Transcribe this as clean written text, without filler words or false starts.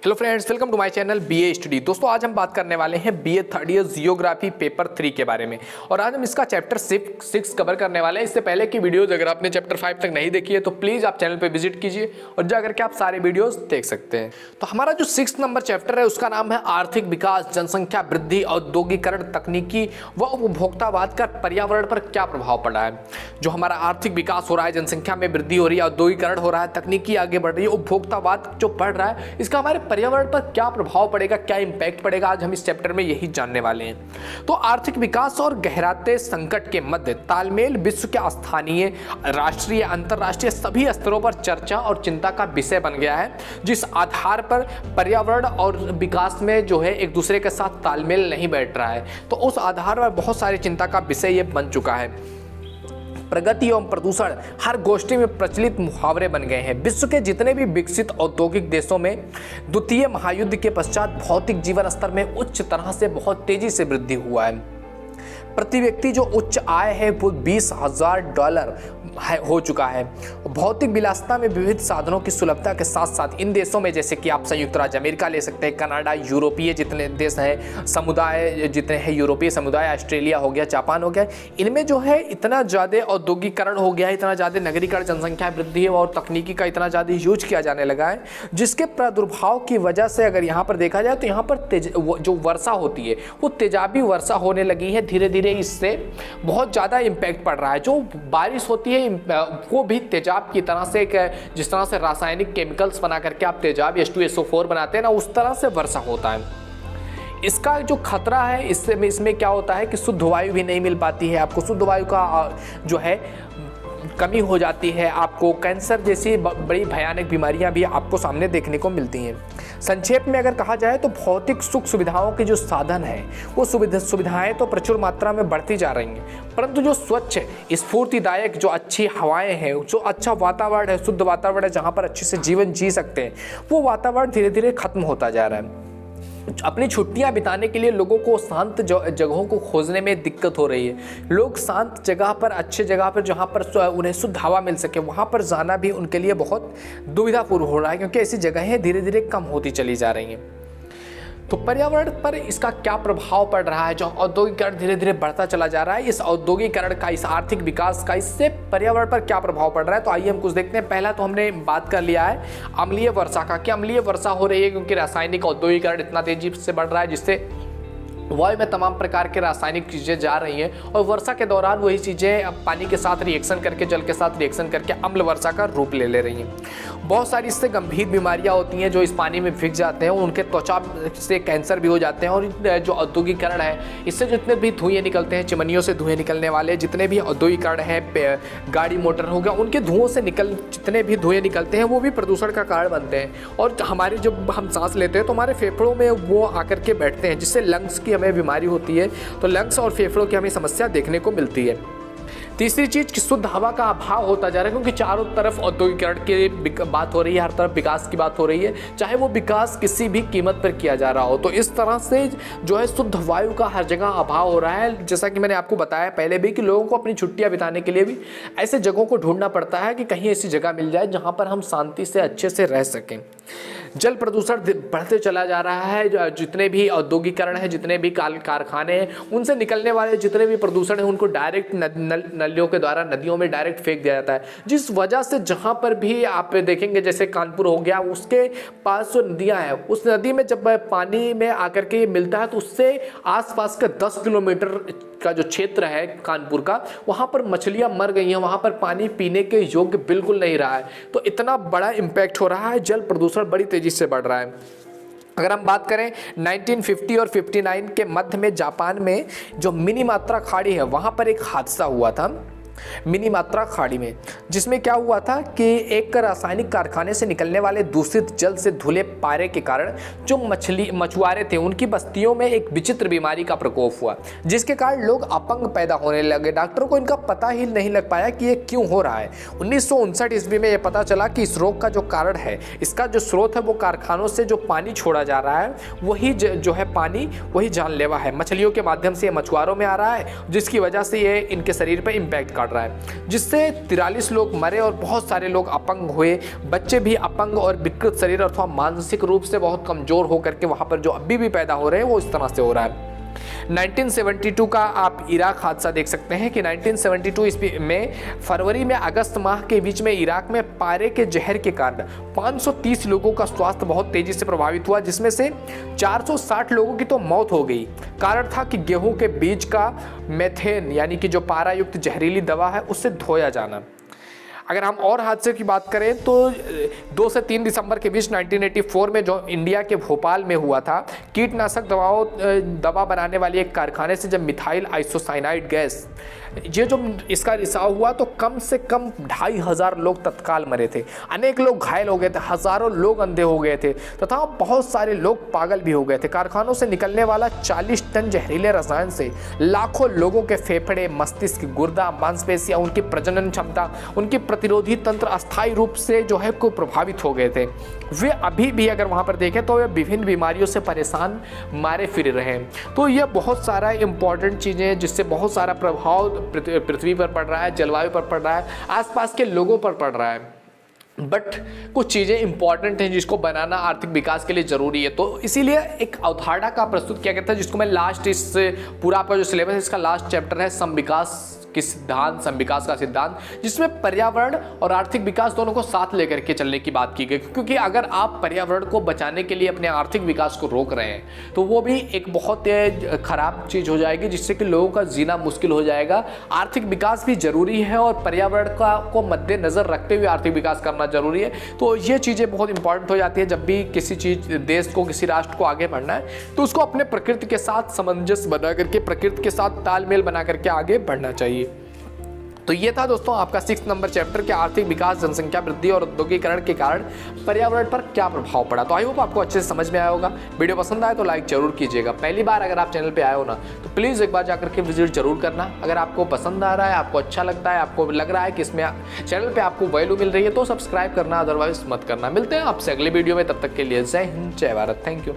Hello friends, welcome to my channel BA study. दोस्तों आज हम बात करने वाले हैं BA third year geography paper 3 के बारे में और आज हम इसका चैप्टर 6 कवर करने वाले हैं। इससे पहले की वीडियोस अगर आपने चैप्टर 5 तक नहीं देखी है तो प्लीज़ आप चैनल पे विजिट कीजिए और जाकर के आप सारे वीडियोस देख सकते हैं। तो हमारा जो 6 नंबर चैप्टर है उसका नाम है आर्थिक विकास, जनसंख्या वृद्धि, औद्योगिकरण, तकनीकी व उपभोक्तावाद का पर्यावरण पर क्या प्रभाव पड़ा है। जो हमारा आर्थिक विकास हो रहा है, जनसंख्या में वृद्धि हो रही है, औद्योगिकरण हो रहा है, तकनीकी आगे बढ़ रही है, उपभोक्तावाद जो बढ़ रहा है, इसका हमारे पर्यावरण पर क्या प्रभाव पड़ेगा, क्या इंपैक्ट पड़ेगा, आज हम इस चैप्टर में यही जानने वाले हैं। तो आर्थिक विकास और गहराते संकट के मध्य तालमेल विश्व के स्थानीय, राष्ट्रीय, अंतर्राष्ट्रीय सभी स्तरों पर चर्चा और चिंता का विषय बन गया है, जिस आधार पर पर्यावरण और विकास में जो है एक दूसरे के साथ तालमेल नहीं बैठ रहा है, तो उस आधार पर बहुत सारी चिंता का विषय ये बन चुका है। प्रगति एवं प्रदूषण हर गोष्ठी में प्रचलित मुहावरे बन गए हैं। विश्व के जितने भी विकसित औद्योगिक देशों में द्वितीय महायुद्ध के पश्चात भौतिक जीवन स्तर में उच्च तरह से बहुत तेजी से वृद्धि हुआ है। प्रति व्यक्ति जो उच्च आय है वो $20,000 हो चुका है। भौतिक विलासिता में विविध साधनों की सुलभता के साथ साथ इन देशों में जैसे कि आप संयुक्त राज्य अमेरिका ले सकते हैं, कनाडा, यूरोपीय जितने देश हैं, समुदाय जितने हैं, यूरोपीय समुदाय, ऑस्ट्रेलिया हो गया, जापान हो गया, इनमें जो है इतना ज़्यादा औद्योगिकरण हो गया है, इतना ज़्यादा नगरीकरण, जनसंख्या वृद्धि है और तकनीकी का इतना ज़्यादा यूज किया जाने लगा है, जिसके प्रादुर्भाव की वजह से अगर यहाँ पर देखा जाए तो यहाँ पर जो वर्षा होती है वो तेजाबी वर्षा होने लगी है। धीरे धीरे इससे बहुत ज़्यादा इम्पैक्ट पड़ रहा है। जो बारिश होती है वो भी तेजाब की तरह से, जिस तरह से रासायनिक केमिकल्स बना करके आप तेजाब H2SO4 बनाते हैं ना, उस तरह से वर्षा होता है। इसका जो खतरा है इसमें क्या होता है कि शुद्ध वायु भी नहीं मिल पाती है, आपको शुद्ध वायु का जो है कमी हो जाती है, आपको कैंसर जैसी बड़ी भयानक बीमारियां भी आपको सामने देखने को मिलती हैं। संक्षेप में अगर कहा जाए तो भौतिक सुख सुविधाओं के जो साधन हैं वो सुविधाएं तो प्रचुर मात्रा में बढ़ती जा रही हैं, परंतु जो स्वच्छ, स्फूर्तिदायक, जो अच्छी हवाएं हैं, जो अच्छा वातावरण है, शुद्ध वातावरण है जहाँ पर अच्छे से जीवन जी सकते हैं, वो वातावरण धीरे धीरे खत्म होता जा रहा है। अपनी छुट्टियां बिताने के लिए लोगों को शांत जगहों को खोजने में दिक्कत हो रही है। लोग शांत जगह पर, अच्छे जगह पर, जहां पर उन्हें शुद्ध हवा मिल सके, वहां पर जाना भी उनके लिए बहुत दुविधापूर्ण हो रहा है, क्योंकि ऐसी जगहें धीरे धीरे कम होती चली जा रही हैं। तो पर्यावरण पर इसका क्या प्रभाव पड़ रहा है। जो औद्योगिकरण धीरे धीरे बढ़ता चला जा रहा है, इस औद्योगिकरण का, इस आर्थिक विकास का, इससे पर्यावरण पर क्या प्रभाव पड़ रहा है, तो आइए हम कुछ देखते हैं। पहला तो हमने बात कर लिया है अम्लीय वर्षा का, कि अम्लीय वर्षा हो रही है क्योंकि रासायनिक औद्योगिकरण इतना तेजी से बढ़ रहा है, जिससे वायु में तमाम प्रकार के रासायनिक चीज़ें जा रही हैं और वर्षा के दौरान वही चीज़ें पानी के साथ रिएक्शन करके, जल के साथ रिएक्शन करके अम्ल वर्षा का रूप ले रही हैं। बहुत सारी इससे गंभीर बीमारियां होती हैं जो इस पानी में भीग जाते हैं, उनके त्वचा से कैंसर भी हो जाते हैं। और जो औद्योगिकरण है, इससे जितने भी धुएँ निकलते हैं, चिमनियों से धुएँ निकलने वाले जितने भी औद्योगिकरण है, गाड़ी मोटर हो गया, उनके धुओं से जितने भी धुएँ निकलते हैं वो भी प्रदूषण का कारण बनते हैं। और हमारे जब हम सांस लेते हैं तो हमारे फेफड़ों में वो आकर के बैठते हैं, जिससे लंग्स की हमें बीमारी होती है, तो लंग्स और फेफड़ों की हमें समस्या देखने को मिलती है। तीसरी चीज़ कि शुद्ध हवा का अभाव होता जा रहा है, क्योंकि चारों तरफ औद्योगिकरण की बात हो रही है, हर तरफ विकास की बात हो रही है, चाहे वो विकास किसी भी कीमत पर किया जा रहा हो। तो इस तरह से जो है शुद्ध वायु का हर जगह अभाव हो रहा है। जैसा कि मैंने आपको बताया पहले भी कि लोगों को अपनी छुट्टियां बिताने के लिए भी ऐसे जगहों को ढूंढना पड़ता है कि कहीं ऐसी जगह मिल जाए जहाँ पर हम शांति से अच्छे से रह सकें। जल प्रदूषण बढ़ते चला जा रहा है। जितने भी औद्योगिकरण है, जितने भी कारखाने हैं, उनसे निकलने वाले जितने भी प्रदूषण है उनको डायरेक्ट नलियों के द्वारा नदियों में डायरेक्ट फेंक दिया जाता है, जिस वजह से जहाँ पर भी आप देखेंगे जैसे कानपुर हो गया, उसके पास जो नदियाँ हैं, उस नदी में जब पानी में आकर के मिलता है तो उससे आसपास का 10 किलोमीटर का जो क्षेत्र है कानपुर का, वहाँ पर मछलियाँ मर गई हैं, वहाँ पर पानी पीने के योग्य बिल्कुल नहीं रहा है। तो इतना बड़ा इम्पैक्ट हो रहा है, जल प्रदूषण बड़ी तेज़ी से बढ़ रहा है। अगर हम बात करें 1950 और 59 के मध्य में जापान में जो मिनीमात्रा खाड़ी है वहाँ पर एक हादसा हुआ था मिनीमात्रा खाड़ी में, जिसमें क्या हुआ था कि एक रासायनिक कारखाने से निकलने वाले दूषित जल से धुले पारे के कारण जो मछुआरे थे उनकी बस्तियों में एक विचित्र बीमारी का प्रकोप हुआ, जिसके कारण लोग अपंग पैदा होने लगे। डॉक्टरों को इनका पता ही नहीं लग पाया कि ये क्यों हो रहा है। 1959 ईस्वी में यह पता चला कि इस रोग का जो कारण है, इसका जो स्रोत है वो कारखानों से जो पानी छोड़ा जा रहा है वही जो है पानी वही जानलेवा है। मछलियों के माध्यम से ये मछुआरों में आ रहा है, जिसकी वजह से ये इनके शरीर पर इम्पैक्ट उखाड़ रहा है, जिससे 43 लोग मरे और बहुत सारे लोग अपंग हुए। बच्चे भी अपंग और विकृत शरीर अथवा मानसिक रूप से बहुत कमजोर होकर के वहां पर जो अभी भी पैदा हो रहे हैं वो इस तरह से हो रहा है। 1972 का आप इराक हादसा देख सकते हैं कि 1972 ईस्वी में फरवरी में अगस्त माह के बीच में इराक में पारे के जहर के कारण 530 लोगों का स्वास्थ्य बहुत तेजी से प्रभावित हुआ, जिसमें से 460 लोगों की तो मौत हो गई। कारण था कि गेहूं के बीज का मेथेन यानी कि जो पारा युक्त जहरीली दवा है उससे धोया जाना। अगर हम और हादसे की बात करें तो 2 से 3 दिसंबर के बीच 1984 में जो इंडिया के भोपाल में हुआ था, कीटनाशक दवा बनाने वाली एक कारखाने से जब मिथाइल आइसोसाइनाइड गैस ये जो इसका रिसाव हुआ तो कम से कम 2500 लोग तत्काल मरे थे, अनेक लोग घायल हो गए थे, हजारों लोग अंधे हो गए थे तथा बहुत सारे लोग पागल भी हो गए थे। कारखानों से निकलने वाला 40 टन जहरीले रसायन से लाखों लोगों के फेफड़े, मस्तिष्क, गुर्दा, मांसपेशियां, उनकी प्रजनन क्षमता, उनकी प्रतिरोधी तंत्र अस्थायी रूप से जो है को प्रभावित हो गए थे। वे अभी भी अगर वहाँ पर देखें तो वे विभिन्न बीमारियों से परेशान मारे फिर रहे हैं। तो ये बहुत सारा इंपॉर्टेंट चीज़ें हैं जिससे बहुत सारा प्रभाव पृथ्वी पर पड़ रहा है, जलवायु पर पड़ रहा है, आसपास के लोगों पर पड़ रहा है। बट कुछ चीज़ें इंपॉर्टेंट हैं जिसको बनाना आर्थिक विकास के लिए ज़रूरी है। तो इसीलिए एक अवधारणा का प्रस्तुत किया गया था जिसको मैं लास्ट इस पूरा आपका जो सिलेबस है इसका लास्ट चैप्टर है समविकास की सिद्धांत, समविकास का सिद्धांत, जिसमें पर्यावरण और आर्थिक विकास दोनों को साथ लेकर के चलने की बात की गई। क्योंकि अगर आप पर्यावरण को बचाने के लिए अपने आर्थिक विकास को रोक रहे हैं तो वो भी एक बहुत खराब चीज़ हो जाएगी, जिससे कि लोगों का जीना मुश्किल हो जाएगा। आर्थिक विकास भी जरूरी है और पर्यावरण को मद्देनजर रखते हुए आर्थिक विकास करना जरूरी है। तो ये चीज़ें बहुत इंपॉर्टेंट हो जाती है जब भी किसी देश को, किसी राष्ट्र को आगे बढ़ना है तो उसको अपने प्रकृति के साथ सामंजस्य बना करके, प्रकृति के साथ तालमेल बना करके आगे बढ़ना चाहिए। तो ये था दोस्तों आपका 6 नंबर चैप्टर के आर्थिक विकास, जनसंख्या वृद्धि और औद्योगिकरण के कारण पर्यावरण पर क्या प्रभाव पड़ा। तो आई होप आपको अच्छे से समझ में आया होगा। वीडियो पसंद आए तो लाइक जरूर कीजिएगा। पहली बार अगर आप चैनल पे आए हो ना तो प्लीज़ एक बार जाकर के विजिट जरूर करना। अगर आपको पसंद आ रहा है, आपको अच्छा लगता है, आपको लग रहा है कि इसमें चैनल पर आपको वैल्यू मिल रही है तो सब्सक्राइब करना, अदरवाइज मत करना। मिलते हैं आपसे अगले वीडियो में, तब तक के लिए जय हिंद, जय भारत, थैंक यू।